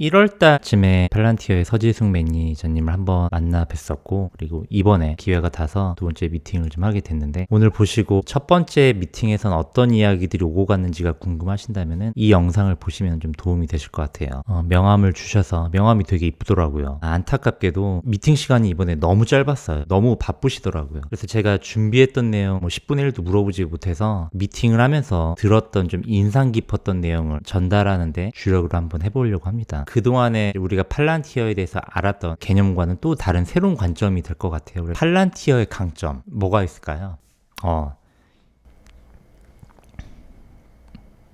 1월 달쯤에 팔란티어의 서지숙 매니저님을 한번 만나 뵀었고, 그리고 이번에 기회가 닿아서 두 번째 미팅을 좀 하게 됐는데, 오늘 보시고 첫 번째 미팅에선 어떤 이야기들이 오고 갔는지가 궁금하신다면은 이 영상을 보시면 좀 도움이 되실 것 같아요. 명함을 주셔서 명함이 되게 이쁘더라고요. 안타깝게도 미팅 시간이 이번에 너무 짧았어요. 너무 바쁘시더라고요. 그래서 제가 준비했던 내용 10분의 1도 물어보지 못해서 미팅을 하면서 들었던 좀 인상 깊었던 내용을 전달하는데 주력으로 한번 해보려고 합니다. 그동안에 우리가 팔란티어에 대해서 알았던 개념과는 또 다른 새로운 관점이 될 것 같아요. 팔란티어의 강점 뭐가 있을까요?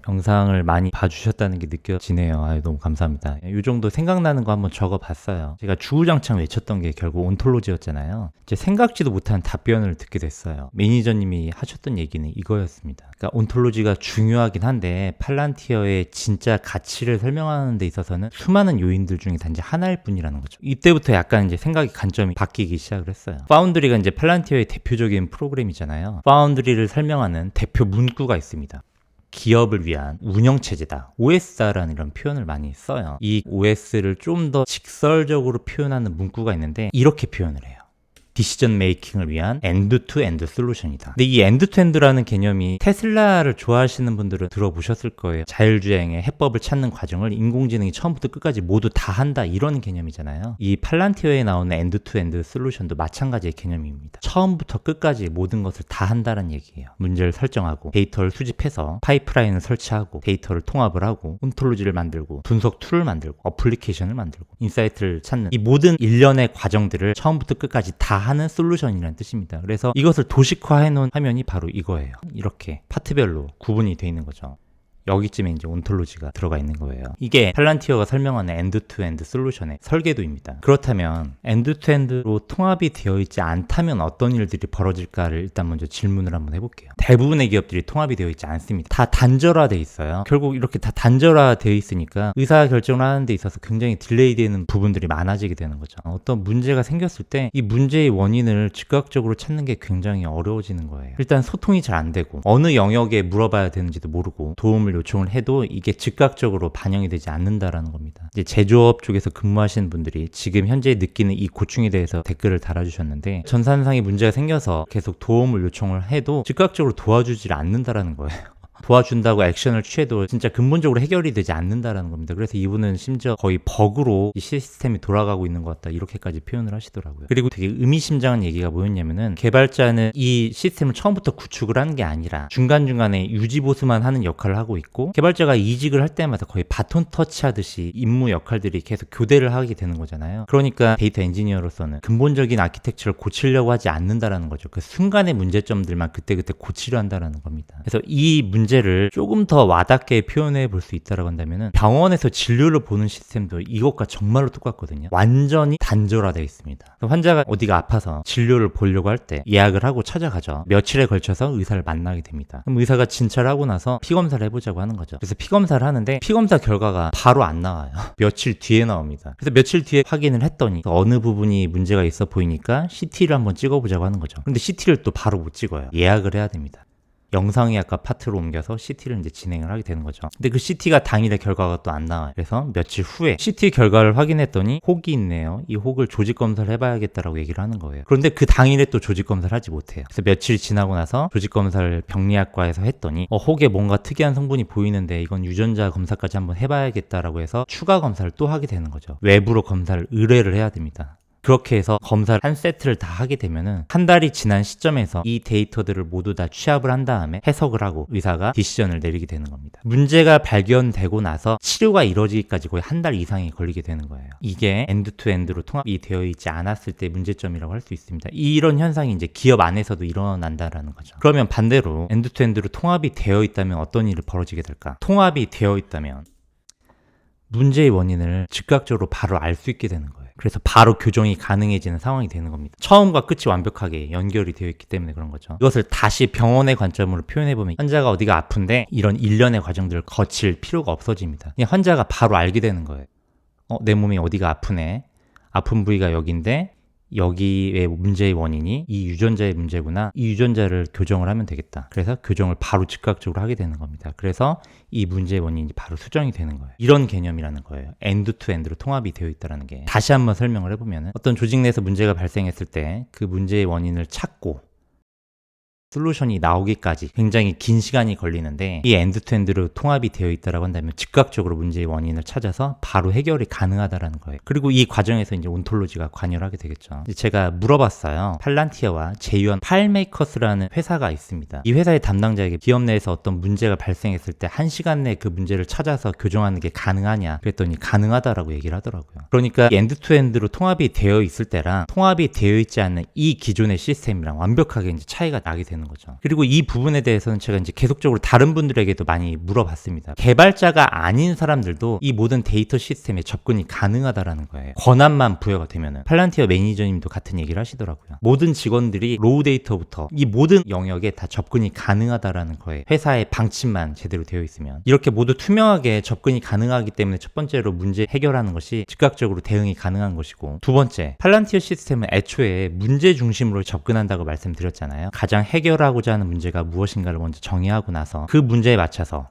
영상을 많이 봐주셨다는 게 느껴지네요. 너무 감사합니다. 이 정도 생각나는 거 한번 적어봤어요. 제가 주구장창 외쳤던 게 결국 온톨로지였잖아요. 이제 생각지도 못한 답변을 듣게 됐어요. 매니저님이 하셨던 얘기는 이거였습니다. 그러니까 온톨로지가 중요하긴 한데 팔란티어의 진짜 가치를 설명하는 데 있어서는 수많은 요인들 중에 단지 하나일 뿐이라는 거죠. 이때부터 약간 이제 생각의 관점이 바뀌기 시작을 했어요. 파운드리가 이제 팔란티어의 대표적인 프로그램이잖아요. 파운드리를 설명하는 대표 문구가 있습니다. 기업을 위한 운영체제다. OS라는 이런 표현을 많이 써요. 이 OS를 좀 더 직설적으로 표현하는 문구가 있는데 이렇게 표현을 해요. 디시전 메이킹을 위한 엔드-투-엔드 솔루션이다. 근데 이 엔드-투-엔드라는 개념이 테슬라를 좋아하시는 분들은 들어보셨을 거예요. 자율주행의 해법을 찾는 과정을 인공지능이 처음부터 끝까지 모두 다 한다, 이런 개념이잖아요. 이 팔란티어에 나오는 엔드-투-엔드 솔루션도 마찬가지의 개념입니다. 처음부터 끝까지 모든 것을 다 한다는 얘기예요. 문제를 설정하고 데이터를 수집해서 파이프라인을 설치하고 데이터를 통합을 하고 온톨로지를 만들고 분석 툴을 만들고 어플리케이션을 만들고 인사이트를 찾는 이 모든 일련의 과정들을 처음부터 끝까지 다 하는 솔루션이라는 뜻입니다. 그래서 이것을 도식화해 놓은 화면이 바로 이거예요. 이렇게 파트별로 구분이 되어 있는 거죠. 여기쯤에 이제 온톨로지가 들어가 있는 거예요. 이게 팔란티어가 설명하는 엔드-투-엔드 솔루션의 설계도입니다. 그렇다면 엔드-투-엔드로 통합이 되어 있지 않다면 어떤 일들이 벌어질까를 일단 먼저 질문을 한번 해볼게요. 대부분의 기업들이 통합이 되어 있지 않습니다. 다 단절화되어 있어요. 결국 이렇게 다 단절화되어 있으니까 의사결정을 하는 데 있어서 굉장히 딜레이 되는 부분들이 많아지게 되는 거죠. 어떤 문제가 생겼을 때 이 문제의 원인을 즉각적으로 찾는 게 굉장히 어려워지는 거예요. 일단 소통이 잘 안 되고 어느 영역에 물어봐야 되는지도 모르고 도움을 요청을 해도 이게 즉각적으로 반영이 되지 않는다라는 겁니다. 이제 제조업 쪽에서 근무하시는 분들이 지금 현재 느끼는 이 고충에 대해서 댓글을 달아주셨는데, 전산상의 문제가 생겨서 계속 도움을 요청을 해도 즉각적으로 도와주질 않는다라는 거예요. 도와준다고 액션을 취해도 진짜 근본적으로 해결이 되지 않는다라는 겁니다. 그래서 이분은 심지어 거의 버그로 이 시스템이 돌아가고 있는 것 같다, 이렇게까지 표현을 하시더라고요. 그리고 되게 의미심장한 얘기가 뭐였냐면은, 개발자는 이 시스템을 처음부터 구축을 하는 게 아니라 중간중간에 유지보수만 하는 역할을 하고 있고, 개발자가 이직을 할 때마다 거의 바톤 터치하듯이 임무 역할들이 계속 교대를 하게 되는 거잖아요. 그러니까 데이터 엔지니어로서는 근본적인 아키텍처를 고치려고 하지 않는다라는 거죠. 그 순간의 문제점들만 그때그때 고치려 한다라는 겁니다. 그래서 이 문제를 조금 더 와닿게 표현해 볼 수 있다고 한다면은, 병원에서 진료를 보는 시스템도 이것과 정말로 똑같거든요. 완전히 단절화되어 있습니다. 환자가 어디가 아파서 진료를 보려고 할 때 예약을 하고 찾아가죠. 며칠에 걸쳐서 의사를 만나게 됩니다. 그럼 의사가 진찰을 하고 나서 피검사를 해보자고 하는 거죠. 그래서 피검사를 하는데 피검사 결과가 바로 안 나와요. 며칠 뒤에 나옵니다. 그래서 며칠 뒤에 확인을 했더니 어느 부분이 문제가 있어 보이니까 CT를 한번 찍어보자고 하는 거죠. 근데 CT를 또 바로 못 찍어요. 예약을 해야 됩니다. 영상의학과 파트로 옮겨서 CT를 이제 진행을 하게 되는 거죠. 근데 그 CT가 당일에 결과가 또 안 나와요. 그래서 며칠 후에 CT 결과를 확인했더니 혹이 있네요. 이 혹을 조직 검사를 해봐야겠다라고 얘기를 하는 거예요. 그런데 그 당일에 또 조직 검사를 하지 못해요. 그래서 며칠 지나고 나서 조직 검사를 병리학과에서 했더니 혹에 뭔가 특이한 성분이 보이는데 이건 유전자 검사까지 한번 해봐야겠다라고 해서 추가 검사를 또 하게 되는 거죠. 외부로 검사를 의뢰를 해야 됩니다. 그렇게 해서 검사를 한 세트를 다 하게 되면은 한 달이 지난 시점에서 이 데이터들을 모두 다 취합을 한 다음에 해석을 하고 의사가 디시전을 내리게 되는 겁니다. 문제가 발견되고 나서 치료가 이루어지기까지 거의 한 달 이상이 걸리게 되는 거예요. 이게 엔드-투-엔드로 통합이 되어 있지 않았을 때 문제점이라고 할 수 있습니다. 이런 현상이 이제 기업 안에서도 일어난다라는 거죠. 그러면 반대로 엔드-투-엔드로 통합이 되어 있다면 어떤 일이 벌어지게 될까? 통합이 되어 있다면 문제의 원인을 즉각적으로 바로 알 수 있게 되는 거예요. 그래서 바로 교정이 가능해지는 상황이 되는 겁니다. 처음과 끝이 완벽하게 연결이 되어 있기 때문에 그런 거죠. 이것을 다시 병원의 관점으로 표현해보면, 환자가 어디가 아픈데 이런 일련의 과정들을 거칠 필요가 없어집니다. 그냥 환자가 바로 알게 되는 거예요. 내 몸이 어디가 아프네. 아픈 부위가 여긴데 여기의 문제의 원인이 이 유전자의 문제구나. 이 유전자를 교정을 하면 되겠다. 그래서 교정을 바로 즉각적으로 하게 되는 겁니다. 그래서 이 문제의 원인이 바로 수정이 되는 거예요. 이런 개념이라는 거예요. 엔드 투 엔드로 통합이 되어 있다는 게. 다시 한번 설명을 해보면 어떤 조직 내에서 문제가 발생했을 때 그 문제의 원인을 찾고 솔루션이 나오기까지 굉장히 긴 시간이 걸리는데 이 엔드투엔드로 통합이 되어 있다라고 한다면 즉각적으로 문제의 원인을 찾아서 바로 해결이 가능하다라는 거예요. 그리고 이 과정에서 이제 온톨로지가 관여를 하게 되겠죠. 제가 물어봤어요. 팔란티어와 제휴한 파일메이커스라는 회사가 있습니다. 이 회사의 담당자에게 기업 내에서 어떤 문제가 발생했을 때 1시간 내에 그 문제를 찾아서 교정하는 게 가능하냐 그랬더니 가능하다라고 얘기를 하더라고요. 그러니까 엔드투엔드로 통합이 되어 있을 때랑 통합이 되어 있지 않는 이 기존의 시스템이랑 완벽하게 이제 차이가 나게 되는 거죠. 그리고 이 부분에 대해서는 제가 이제 계속적으로 다른 분들에게도 많이 물어봤습니다. 개발자가 아닌 사람들도 이 모든 데이터 시스템에 접근이 가능하다라는 거예요. 권한만 부여가 되면은. 팔란티어 매니저님도 같은 얘기를 하시더라고요. 모든 직원들이 로우 데이터부터 이 모든 영역에 다 접근이 가능하다라는 거예요. 회사의 방침만 제대로 되어 있으면. 이렇게 모두 투명하게 접근이 가능하기 때문에 첫 번째로 문제 해결하는 것이 즉각적으로 대응이 가능한 것이고, 두 번째, 팔란티어 시스템은 애초에 문제 중심으로 접근한다고 말씀드렸잖아요. 가장 해결하고자 하는 문제가 무엇인가를 먼저 정의하고 나서 그 문제에 맞춰서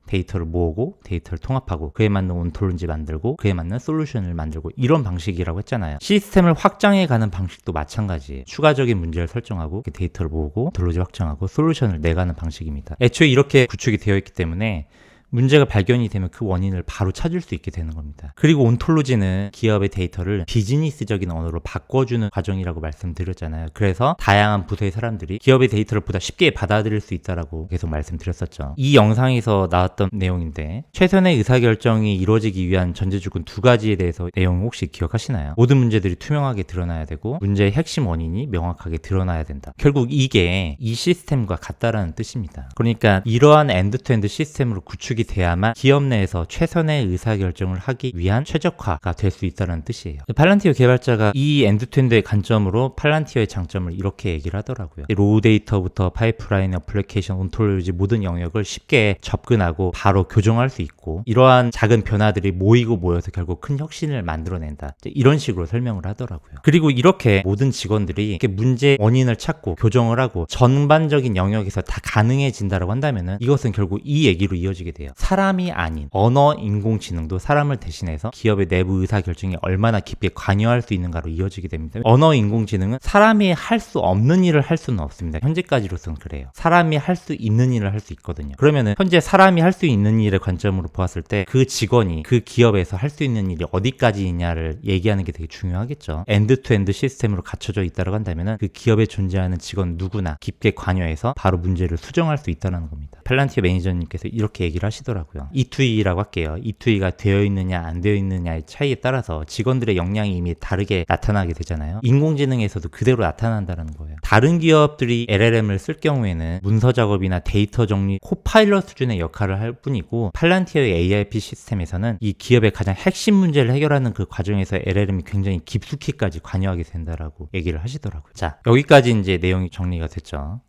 데이터를 모으고 데이터를 통합하고 그에 맞는 온톨로지 만들고 그에 맞는 솔루션을 만들고, 이런 방식이라고 했잖아요. 시스템을 확장해 가는 방식도 마찬가지예요. 추가적인 문제를 설정하고 데이터를 모으고 온톨로지 확장하고 솔루션을 내가는 방식입니다. 애초에 이렇게 구축이 되어 있기 때문에 문제가 발견이 되면 그 원인을 바로 찾을 수 있게 되는 겁니다. 그리고 온톨로지는 기업의 데이터를 비즈니스적인 언어로 바꿔주는 과정이라고 말씀드렸잖아요. 그래서 다양한 부서의 사람들이 기업의 데이터를 보다 쉽게 받아들일 수 있다라고 계속 말씀드렸었죠. 이 영상에서 나왔던 내용인데, 최선의 의사결정이 이루어지기 위한 전제조건 2가지에 대해서 내용 혹시 기억하시나요? 모든 문제들이 투명하게 드러나야 되고 문제의 핵심 원인이 명확하게 드러나야 된다. 결국 이게 이 시스템과 같다라는 뜻입니다. 그러니까 이러한 엔드투엔드 시스템으로 구축이 돼야만 기업 내에서 최선의 의사결정을 하기 위한 최적화가 될 수 있다는 뜻이에요. 팔란티어 개발자가 이 엔드투엔드의 관점으로 팔란티어의 장점을 이렇게 얘기를 하더라고요. 로우 데이터부터 파이프라인, 어플리케이션, 온톨로지 모든 영역을 쉽게 접근하고 바로 교정할 수 있고, 이러한 작은 변화들이 모이고 모여서 결국 큰 혁신을 만들어낸다. 이런 식으로 설명을 하더라고요. 그리고 이렇게 모든 직원들이 이렇게 문제 원인을 찾고 교정을 하고 전반적인 영역에서 다 가능해진다라고 한다면은 이것은 결국 이 얘기로 이어지게 돼요. 사람이 아닌 언어 인공지능도 사람을 대신해서 기업의 내부 의사결정에 얼마나 깊게 관여할 수 있는가로 이어지게 됩니다. 언어 인공지능은 사람이 할 수 없는 일을 할 수는 없습니다. 현재까지로서는 그래요. 사람이 할 수 있는 일을 할 수 있거든요. 그러면은 현재 사람이 할 수 있는 일의 관점으로 보았을 때 그 직원이 그 기업에서 할 수 있는 일이 어디까지이냐를 얘기하는 게 되게 중요하겠죠. 엔드투엔드 시스템으로 갖춰져 있다고 한다면은 그 기업에 존재하는 직원 누구나 깊게 관여해서 바로 문제를 수정할 수 있다는 겁니다. 팔란티어 매니저님께서 이렇게 얘기를 하시더라고요. E2E라고 할게요. E2E가 되어 있느냐 안 되어 있느냐의 차이에 따라서 직원들의 역량이 이미 다르게 나타나게 되잖아요. 인공지능에서도 그대로 나타난다는 거예요. 다른 기업들이 LLM을 쓸 경우에는 문서 작업이나 데이터 정리, 코파일럿 수준의 역할을 할 뿐이고, 팔란티어의 AIP 시스템에서는 이 기업의 가장 핵심 문제를 해결하는 그 과정에서 LLM이 굉장히 깊숙이까지 관여하게 된다라고 얘기를 하시더라고요. 자, 여기까지 이제 내용이 정리가 됐죠.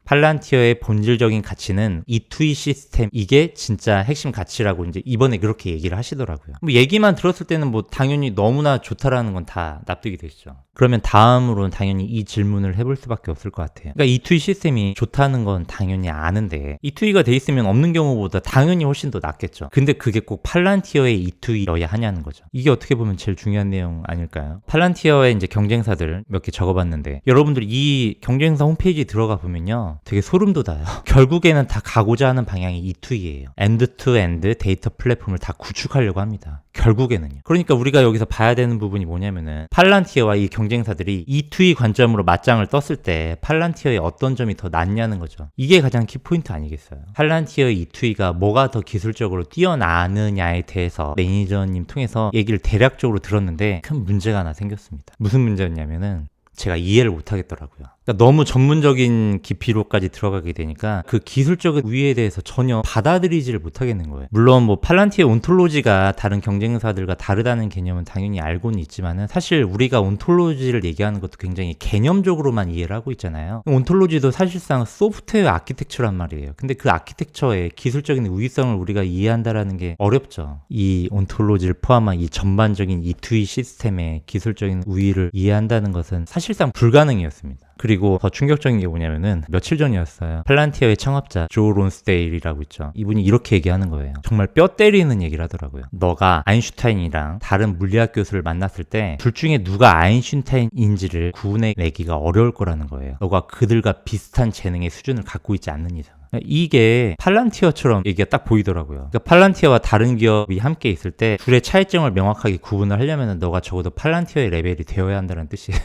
팔란티어의 본질적인 가치는 E2E 시스템, 이게 진짜 핵심 가치라고 이제 이번에 그렇게 얘기를 하시더라고요. 뭐 얘기만 들었을 때는 뭐 당연히 너무나 좋다라는 건 다 납득이 되시죠. 그러면 다음으로는 당연히 이 질문을 해볼 수밖에 없을 것 같아요. 그러니까 E2E 시스템이 좋다는 건 당연히 아는데 E2E가 돼 있으면 없는 경우보다 당연히 훨씬 더 낫겠죠. 근데 그게 꼭 팔란티어의 E2E여야 하냐는 거죠. 이게 어떻게 보면 제일 중요한 내용 아닐까요? 팔란티어의 이제 경쟁사들 몇 개 적어봤는데, 여러분들이 이 경쟁사 홈페이지 들어가 보면요, 되게 소름 돋아요. 결국에는 다 가고자 하는 방향이 E2E예요. 엔드-투-엔드 데이터 플랫폼을 다 구축하려고 합니다. 결국에는요. 그러니까 우리가 여기서 봐야 되는 부분이 뭐냐면은, 팔란티어와 이 경쟁사들이 E2E 관점으로 맞짱을 떴을 때 팔란티어의 어떤 점이 더 낫냐는 거죠. 이게 가장 키포인트 아니겠어요? 팔란티어의 E2E가 뭐가 더 기술적으로 뛰어나느냐에 대해서 매니저님 통해서 얘기를 대략적으로 들었는데 큰 문제가 하나 생겼습니다. 무슨 문제였냐면은 제가 이해를 못 하겠더라고요. 그러니까 그러니까 너무 전문적인 깊이로까지 들어가게 되니까 그 기술적인 우위에 대해서 전혀 받아들이지를 못하겠는 거예요. 물론 뭐 팔란티어 온톨로지가 다른 경쟁사들과 다르다는 개념은 당연히 알고는 있지만은 사실 우리가 온톨로지를 얘기하는 것도 굉장히 개념적으로만 이해를 하고 있잖아요. 온톨로지도 사실상 소프트웨어 아키텍처란 말이에요. 근데 그 아키텍처의 기술적인 우위성을 우리가 이해한다라는 게 어렵죠. 이 온톨로지를 포함한 이 전반적인 E2E 시스템의 기술적인 우위를 이해한다는 것은 사실상 불가능이었습니다. 그리고 더 충격적인 게 뭐냐면은 며칠 전이었어요. 팔란티어의 창업자 조 론스데일이라고 있죠. 이분이 이렇게 얘기하는 거예요. 정말 뼈 때리는 얘기를 하더라고요. 너가 아인슈타인이랑 다른 물리학 교수를 만났을 때 둘 중에 누가 아인슈타인인지를 구분해내기가 어려울 거라는 거예요. 너가 그들과 비슷한 재능의 수준을 갖고 있지 않는 이상. 이게 팔란티어처럼 얘기가 딱 보이더라고요. 그러니까 팔란티어와 다른 기업이 함께 있을 때 둘의 차이점을 명확하게 구분을 하려면 너가 적어도 팔란티어의 레벨이 되어야 한다는 뜻이에요.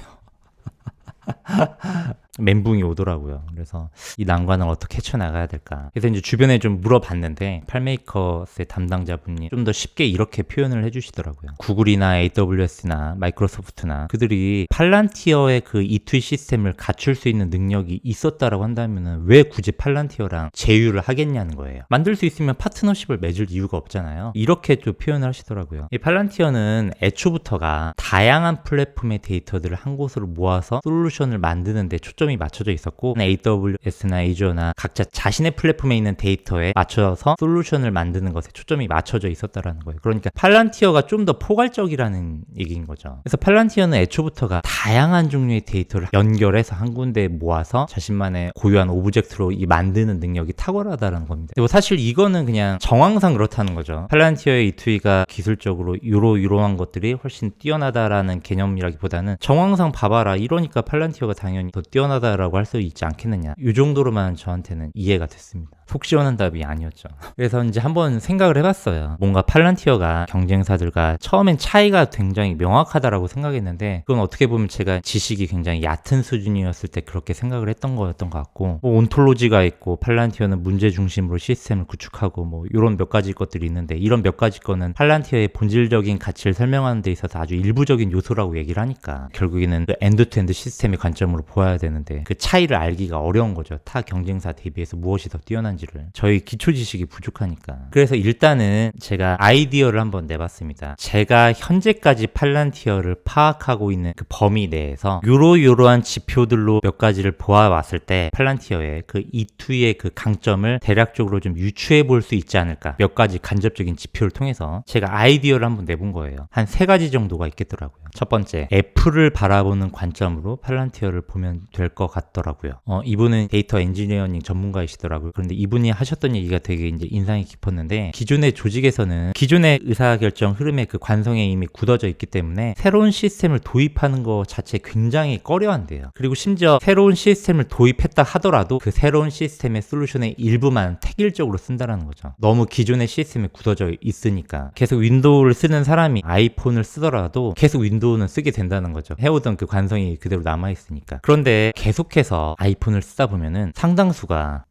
멘붕이 오더라고요. 그래서 이 난관을 어떻게 헤쳐나가야 될까. 그래서 이제 주변에 좀 물어봤는데 팔메이커스의 담당자분이 좀 더 쉽게 이렇게 표현을 해주시더라고요. 구글이나 AWS나 마이크로소프트나 그들이 팔란티어의 그 E2 시스템을 갖출 수 있는 능력이 있었다라고 한다면 왜 굳이 팔란티어랑 제휴를 하겠냐는 거예요. 만들 수 있으면 파트너십을 맺을 이유가 없잖아요. 이렇게 또 표현을 하시더라고요. 이 팔란티어는 애초부터가 다양한 플랫폼의 데이터들을 한 곳으로 모아서 솔루션을 만드는 데 초점이 맞춰져 있었고 AWS나 Azure나 각자 자신의 플랫폼에 있는 데이터에 맞춰서 솔루션을 만드는 것에 초점이 맞춰져 있었다라는 거예요. 그러니까 팔란티어가 좀 더 포괄적이라는 얘기인 거죠. 그래서 팔란티어는 애초부터가 다양한 종류의 데이터를 연결해서 한 군데에 모아서 자신만의 고유한 오브젝트로 만드는 능력이 탁월하다는 겁니다. 그리고 사실 이거는 그냥 정황상 그렇다는 거죠. 팔란티어의 E2E가 기술적으로 이러한 것들이 훨씬 뛰어나다라는 개념이라기보다는 정황상 봐봐라. 이러니까 팔란티어가 당연히 더 뛰어나다라고 할 수 있지 않겠느냐. 이 정도로만 저한테는 이해가 됐습니다. 속 시원한 답이 아니었죠. 그래서 이제 한번 생각을 해봤어요. 뭔가 팔란티어가 경쟁사들과 처음엔 차이가 굉장히 명확하다라고 생각했는데 그건 어떻게 보면 제가 지식이 굉장히 얕은 수준이었을 때 그렇게 생각을 했던 거였던 것 같고 뭐 온톨로지가 있고 팔란티어는 문제 중심으로 시스템을 구축하고 뭐 이런 몇 가지 것들이 있는데 이런 몇 가지 거는 팔란티어의 본질적인 가치를 설명하는 데 있어서 아주 일부적인 요소라고 얘기를 하니까 결국에는 그 엔드투엔드 시스템의 관점으로 보아야 되는데 그 차이를 알기가 어려운 거죠. 타 경쟁사 대비해서 무엇이 더 뛰어난지를. 저희 기초 지식이 부족하니까. 그래서 일단은 제가 아이디어를 한번 내봤습니다. 제가 현재까지 팔란티어를 파악하고 있는 그 범위 내에서 요러한 지표들로 몇 가지를 보아왔을 때 팔란티어의 그 E2의 그 강점을 대략적으로 좀 유추해 볼 수 있지 않을까. 몇 가지 간접적인 지표를 통해서 제가 아이디어를 한번 내본 거예요. 한 3가지 정도가 있겠더라고요. 첫 번째, 애플을 바라보는 관점으로 팔란티어를 보면 될 것 같더라고요. 이분은 데이터 엔지니어링 전문가이시더라고요. 그런데 이분이 하셨던 얘기가 되게 이제 인상이 깊었는데 기존의 조직에서는 기존의 의사결정 흐름의 그 관성에 이미 굳어져 있기 때문에 새로운 시스템을 도입하는 것 자체 굉장히 꺼려한대요. 그리고 심지어 새로운 시스템을 도입했다 하더라도 그 새로운 시스템의 솔루션의 일부만 택일적으로 쓴다는 거죠. 너무 기존의 시스템에 굳어져 있으니까 계속 윈도우를 쓰는 사람이 아이폰을 쓰더라도 계속 윈도우는 쓰게 된다는 거죠. 해오던 그 관성이 그대로 남아있으니까. 그런데 계속해서 아이폰을 쓰다 보면은 상당수가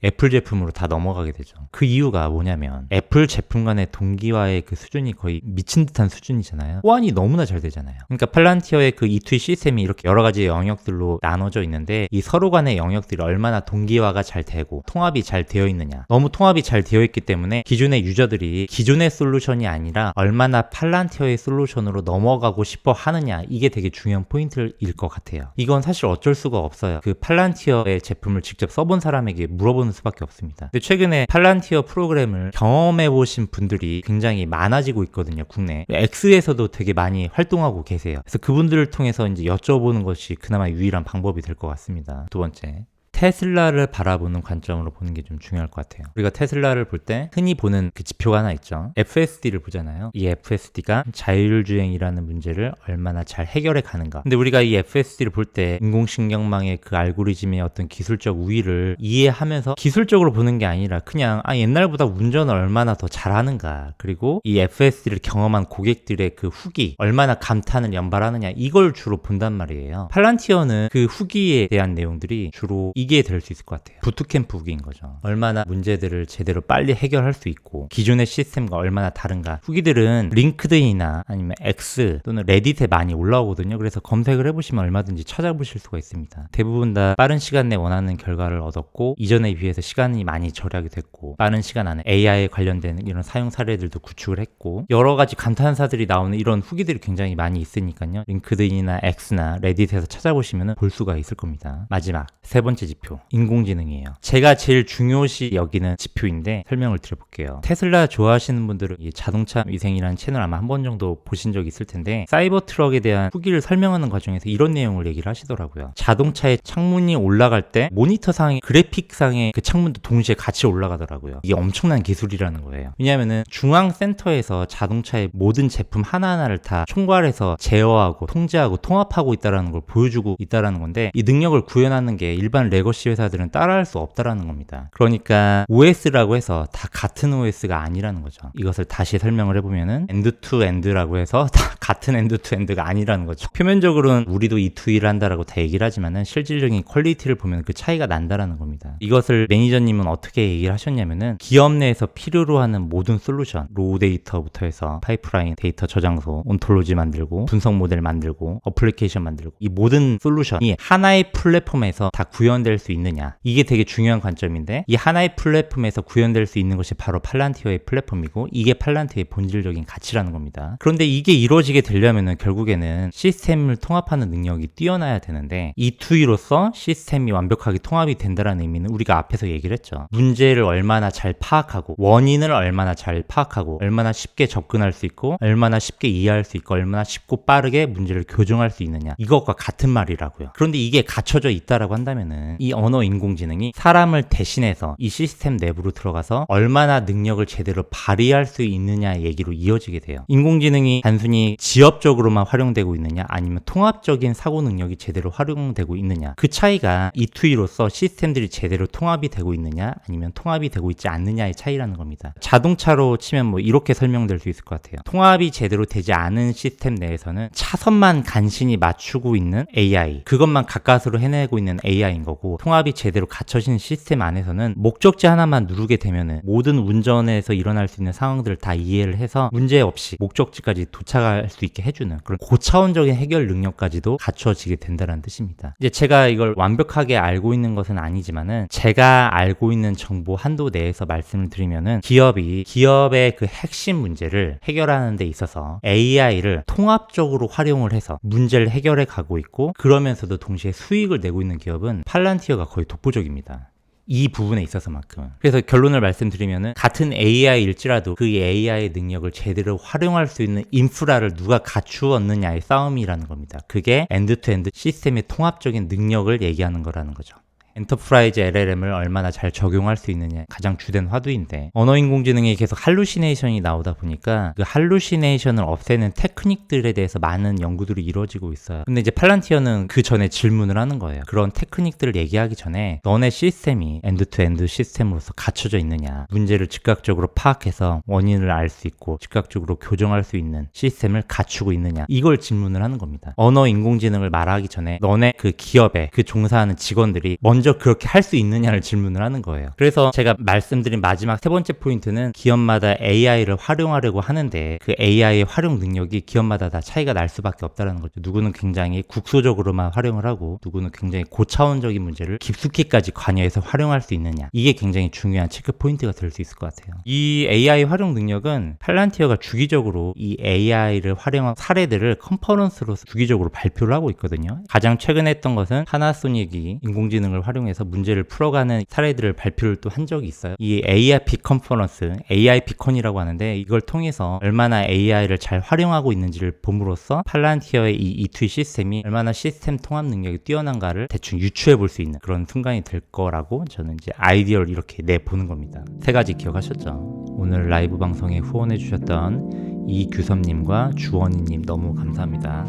애플 제품으로 다 넘어가게 되죠. 그 이유가 뭐냐면 애플 제품 간의 동기화의 그 수준이 거의 미친 듯한 수준이잖아요. 호환이 너무나 잘 되잖아요. 그러니까 팔란티어의 그 E2 시스템이 이렇게 여러 가지 영역들로 나눠져 있는데 이 서로 간의 영역들이 얼마나 동기화가 잘 되고 통합이 잘 되어 있느냐. 너무 통합이 잘 되어 있기 때문에 기존의 유저들이 기존의 솔루션이 아니라 얼마나 팔란티어의 솔루션으로 넘어가고 싶어 하느냐. 이게 되게 중요한 포인트일 것 같아요. 이건 사실 어쩔 수가 없어요. 그 팔란티어의 제품을 직접 써본 사람에게 물어보는 수밖에 없습니다. 근데 최근에 팔란티어 프로그램을 경험해보신 분들이 굉장히 많아지고 있거든요. 국내 X에서도 되게 많이 활동하고 계세요. 그래서 그분들을 통해서 이제 여쭤보는 것이 그나마 유일한 방법이 될 것 같습니다. 두 번째, 테슬라를 바라보는 관점으로 보는 게 좀 중요할 것 같아요. 우리가 테슬라를 볼 때 흔히 보는 그 지표가 하나 있죠. FSD를 보잖아요. 이 FSD가 자율주행이라는 문제를 얼마나 잘 해결해 가는가. 근데 우리가 이 FSD를 볼 때 인공신경망의 그 알고리즘의 어떤 기술적 우위를 이해하면서 기술적으로 보는 게 아니라 그냥 옛날보다 운전을 얼마나 더 잘하는가. 그리고 이 FSD를 경험한 고객들의 그 후기 얼마나 감탄을 연발하느냐. 이걸 주로 본단 말이에요. 팔란티어는 그 후기에 대한 내용들이 주로 이 이게 될 수 있을 것 같아요. 부트캠프 후기인 거죠. 얼마나 문제들을 제대로 빨리 해결할 수 있고 기존의 시스템과 얼마나 다른가. 후기들은 링크드인이나 아니면 X 또는 레딧에 많이 올라오거든요. 그래서 검색을 해보시면 얼마든지 찾아보실 수가 있습니다. 대부분 다 빠른 시간 내에 원하는 결과를 얻었고 이전에 비해서 시간이 많이 절약이 됐고 빠른 시간 안에 AI에 관련된 이런 사용 사례들도 구축을 했고 여러 가지 감탄사들이 나오는 이런 후기들이 굉장히 많이 있으니까요. 링크드인이나 X나 레딧에서 찾아보시면 볼 수가 있을 겁니다. 마지막 세 번째 지표, 인공지능이에요. 제가 제일 중요시 여기는 지표인데 설명을 드려볼게요. 테슬라 좋아하시는 분들은 이 자동차 위생이라는 채널 아마 한 번 정도 보신 적이 있을 텐데 사이버 트럭에 대한 후기를 설명하는 과정에서 이런 내용을 얘기를 하시더라고요. 자동차의 창문이 올라갈 때 모니터상의 그래픽상의 그 창문도 동시에 같이 올라가더라고요. 이게 엄청난 기술이라는 거예요. 왜냐하면은 중앙센터에서 자동차의 모든 제품 하나하나를 다 총괄해서 제어하고 통제하고 통합하고 있다는 걸 보여주고 있다는 건데 이 능력을 구현하는 게 일반 레거시 회사들은 따라할 수 없다라는 겁니다. 그러니까 OS라고 해서 다 같은 OS가 아니라는 거죠. 이것을 다시 설명을 해보면은 엔드-투-엔드라고 해서 다 같은 엔드-투-엔드가 아니라는 거죠. 표면적으로는 우리도 E2E를 한다라고 다 얘기를 하지만은 실질적인 퀄리티를 보면 그 차이가 난다라는 겁니다. 이것을 매니저님은 어떻게 얘기를 하셨냐면은 기업 내에서 필요로 하는 모든 솔루션, 로우 데이터부터 해서 파이프라인, 데이터 저장소, 온톨로지 만들고 분석 모델 만들고 어플리케이션 만들고 이 모든 솔루션이 하나의 플랫폼에서 다 구현될 수 있느냐, 이게 되게 중요한 관점인데 이 하나의 플랫폼에서 구현될 수 있는 것이 바로 팔란티어의 플랫폼이고 이게 팔란티어의 본질적인 가치라는 겁니다. 그런데 이게 이루어지게 되려면은 결국에는 시스템을 통합하는 능력이 뛰어나야 되는데 E2E로서 시스템이 완벽하게 통합이 된다는 의미는 우리가 앞에서 얘기를 했죠. 문제를 얼마나 잘 파악하고 원인을 얼마나 잘 파악하고 얼마나 쉽게 접근할 수 있고 얼마나 쉽게 이해할 수 있고 얼마나 쉽고 빠르게 문제를 교정할 수 있느냐, 이것과 같은 말이라고요. 그런데 이게 갖춰져 있다라고 한다면은 이 언어 인공지능이 사람을 대신해서 이 시스템 내부로 들어가서 얼마나 능력을 제대로 발휘할 수 있느냐 얘기로 이어지게 돼요. 인공지능이 단순히 지엽적으로만 활용되고 있느냐 아니면 통합적인 사고 능력이 제대로 활용되고 있느냐, 그 차이가 E2E로서 시스템들이 제대로 통합이 되고 있느냐 아니면 통합이 되고 있지 않느냐의 차이라는 겁니다. 자동차로 치면 뭐 이렇게 설명될 수 있을 것 같아요. 통합이 제대로 되지 않은 시스템 내에서는 차선만 간신히 맞추고 있는 AI, 그것만 가까스로 해내고 있는 AI인 거고, 통합이 제대로 갖춰진 시스템 안에서는 목적지 하나만 누르게 되면은 모든 운전에서 일어날 수 있는 상황들을 다 이해를 해서 문제없이 목적지까지 도착할 수 있게 해주는 그런 고차원적인 해결 능력까지도 갖춰지게 된다는 뜻입니다. 이제 제가 이걸 완벽하게 알고 있는 것은 아니지만은 제가 알고 있는 정보 한도 내에서 말씀을 드리면은 기업의 그 핵심 문제를 해결하는 데 있어서 AI를 통합적으로 활용을 해서 문제를 해결해 가고 있고 그러면서도 동시에 수익을 내고 있는 기업은 팔란티어가 거의 독보적입니다. 이 부분에 있어서만큼은. 그래서 결론을 말씀드리면은 같은 AI일지라도 그 AI의 능력을 제대로 활용할 수 있는 인프라를 누가 갖추었느냐의 싸움이라는 겁니다. 그게 엔드-투-엔드 시스템의 통합적인 능력을 얘기하는 거라는 거죠. 엔터프라이즈 LLM을 얼마나 잘 적용할 수 있느냐 가장 주된 화두인데, 언어인공지능이 계속 할루시네이션이 나오다 보니까 그 할루시네이션을 없애는 테크닉들에 대해서 많은 연구들이 이루어지고 있어요. 근데 이제 팔란티어는 그 전에 질문을 하는 거예요. 그런 테크닉들을 얘기하기 전에 너네 시스템이 엔드-투-엔드 시스템으로서 갖춰져 있느냐, 문제를 즉각적으로 파악해서 원인을 알 수 있고 즉각적으로 교정할 수 있는 시스템을 갖추고 있느냐, 이걸 질문을 하는 겁니다. 언어인공지능을 말하기 전에 너네 그 기업에 그 종사하는 직원들이 먼저 그렇게 할 수 있느냐를 질문을 하는 거예요. 그래서 제가 말씀드린 마지막 세 번째 포인트는 기업마다 AI를 활용하려고 하는데 그 AI의 활용 능력이 기업마다 다 차이가 날 수밖에 없다는 거죠. 누구는 굉장히 국소적으로만 활용을 하고 누구는 굉장히 고차원적인 문제를 깊숙이까지 관여해서 활용할 수 있느냐, 이게 굉장히 중요한 체크 포인트가 될 수 있을 것 같아요. 이 AI 활용 능력은 팔란티어가 주기적으로 이 AI를 활용한 사례들을 컨퍼런스로서 주기적으로 발표를 하고 있거든요. 가장 최근에 했던 것은 파나소닉이 인공지능을 활용해서 문제를 풀어가는 사례들을 발표를 또 한 적이 있어요. 이 AIP 컨퍼런스, AIPcon이라고 하는데 이걸 통해서 얼마나 AI를 잘 활용하고 있는지를 봄으로써 팔란티어의 이 E2E 시스템이 얼마나 시스템 통합 능력이 뛰어난가를 대충 유추해 볼 수 있는 그런 순간이 될 거라고 저는 이제 아이디어를 이렇게 내보는 겁니다. 세 가지 기억하셨죠? 오늘 라이브 방송에 후원해 주셨던 이규섭님과 주원희님 너무 감사합니다.